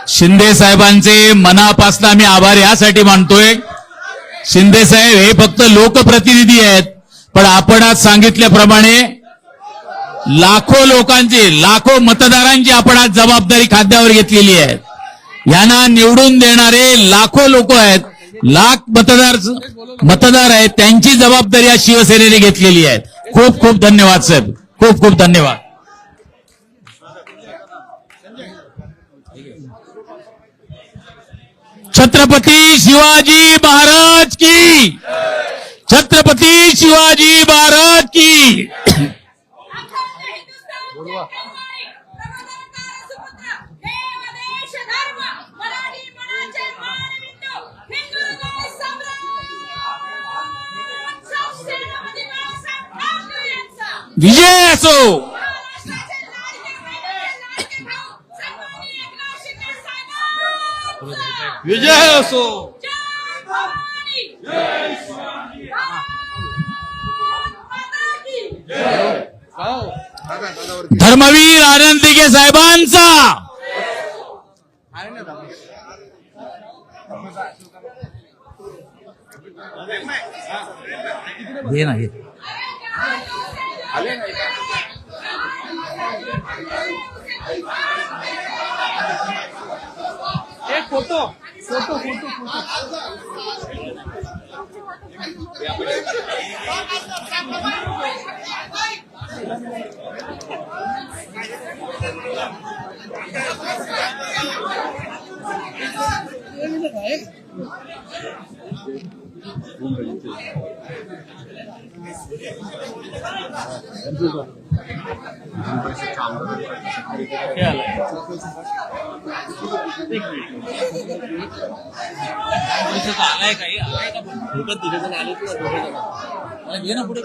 शिंदे साहेबांचे मनापासून आम्ही आभार यासाठी मानतोय. शिंदे साहेब हे फक्त लोकप्रतिनिधी आहेत, पण आपण आज सांगितल्याप्रमाणे लाखो लोकांची, लाखो मतदारांची आपण आज जबाबदारी खांद्यावर घेतलेली आहे. यांना निवडून देणारे लाखो लोक आहेत, लाख मतदार आहेत, त्यांची जबाबदारी आज शिवसेनेने घेतलेली आहे. खूप खूप धन्यवाद साहेब, खूप खूप धन्यवाद. छत्रपती शिवाजी महाराज की, छत्रपती शिवाजी महाराज की. विजय असो. विजय असो. धर्मवीर आनंद दिघे साहेबांचा. घे ना घे. एक फोटो फोटो फोटो फोटो. आलाय काही आलाय का फोटो तिथे जण आले तुला दोघे घे ना पुढे.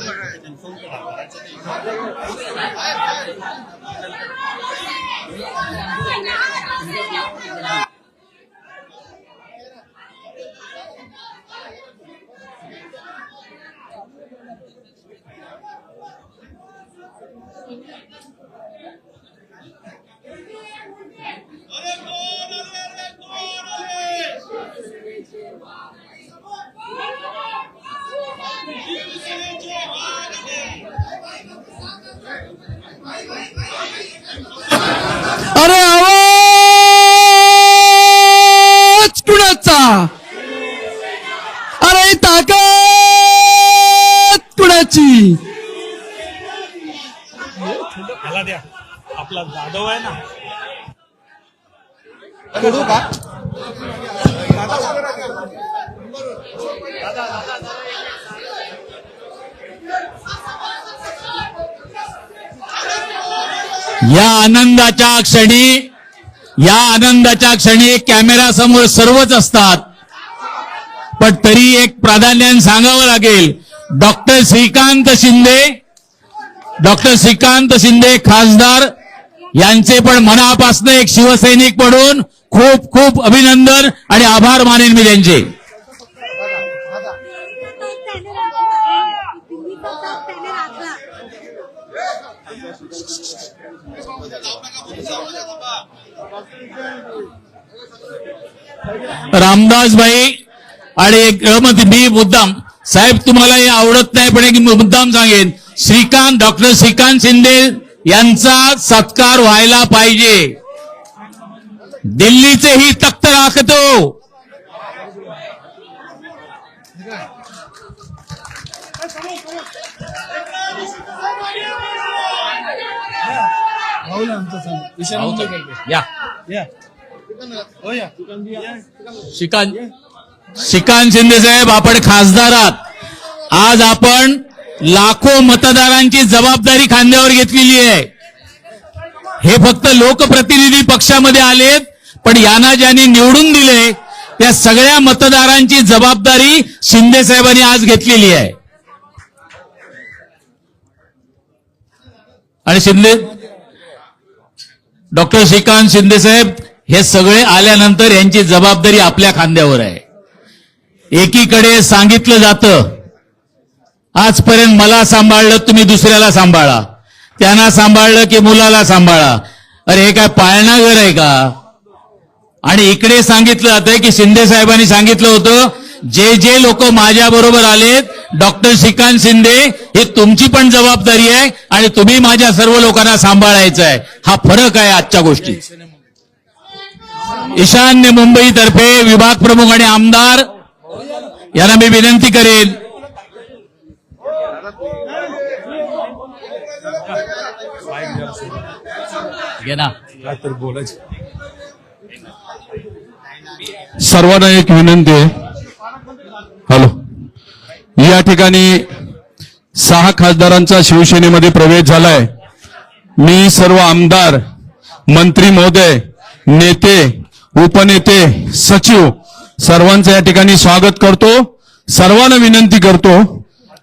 अरे आवाज कुणाचा, अरे ताकद कुणाची. ह्याला द्या, आपला जाधव आहे ना. या आनंदाच्या क्षणी कॅमेरा समोर सर्वच असतात, पण तरी एक प्राधान्याने सांगावं लागेल. डॉक्टर श्रीकांत शिंदे खासदार यांचे पण मनापासून एक शिवसैनिक म्हणून खूप खूप अभिनंदन आणि आभार मानेन मी त्यांचे. रामदास भाई आणि एक मी मुद्दाम साहेब तुम्हाला हे आवडत नाही पण एक मुद्दाम सांगेन, डॉक्टर श्रीकांत शिंदे यांचा सत्कार व्हायला पाहिजे. दिल्लीचे ही तख्त राखतो. श्रीकांत शिंदे साहेब, आपण खासदार आहात. आज आपण लाखो मतदारांची जबाबदारी खांद्यावर घेतलेली आहे. हे फक्त लोकप्रतिनिधी पक्षामध्ये आलेत, पण यांना ज्यांनी निवडून दिले त्या सगळ्या मतदारांची जबाबदारी शिंदे साहेबांनी आज घेतलेली आहे. आणि डॉक्टर श्रीकांत शिंदे साहेब हे सगळे आल्यानंतर यांची जबाबदारी आपल्या खांद्यावर आहे. एकीकडे सांगितलं जातं आजपर्यंत मला सांभाळलं, तुम्ही दुसऱ्याला सांभाळा, त्यांना सांभाळलं की मुलाला सांभाळा. अरे हे काय पाळणा घर आहे का? आणि इकडे सांगितलं जातंय की शिंदे साहेबांनी सांगितलं होतं, जे जे लोक माझ्या बरोबर आलेत, डॉक्टर श्रीकांत शिंदे, हे तुमची पण जबाबदारी आहे आणि तुम्ही माझ्या सर्व लोकांना सांभाळायचं आहे. हा फरक आहे आजच्या गोष्टी. ईशान्य मुंबईतर्फे विभाग प्रमुख आणि आमदार यांना मी विनंती करेन, घे ना. सर्वांना एक विनंती आहे. हॅलो, या ठिकाणी 6 खासदारांचा शिवसेनेमध्ये प्रवेश झालाय. मी सर्व आमदार, मंत्री महोदय, नेते, उपनेते, सचिव सर्वांचं या ठिकाणी स्वागत करतो. सर्वांना विनंती करतो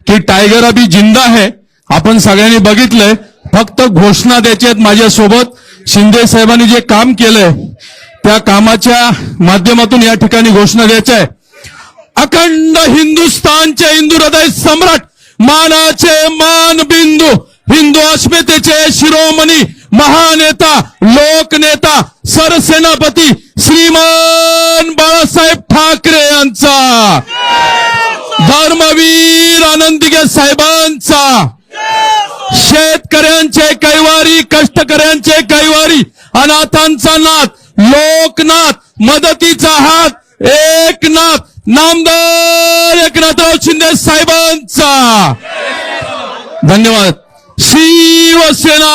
की टायगर अभी जिंदा है. आपण सगळ्यांनी बघितलंय, फक्त घोषणा द्यायच्या आहेत माझ्यासोबत. शिंदे साहेबांनी जे काम केलंय त्या कामाच्या माध्यमातून या ठिकाणी घोषणा द्यायच्या आहे. अखंड हिंदुस्थानचे हिंदू हृदय सम्राट, मानाचे मानबिंदू, हिंदू अस्मितेचे शिरोमणी, महानेता, लोकनेता, सरसेनापती श्रीमान बाळासाहेब ठाकरे यांचा, धर्मवीर आनंदीगे साहेबांचा, शेतकऱ्यांचे कैवारी, कष्टकऱ्यांचे कैवारी, अनाथांचा नाथ, लोकनाथ, मदतीचा हात, एकनाथ, नामदार एकनाथराव शिंदे साहेबांचा. धन्यवाद. शिवसेना.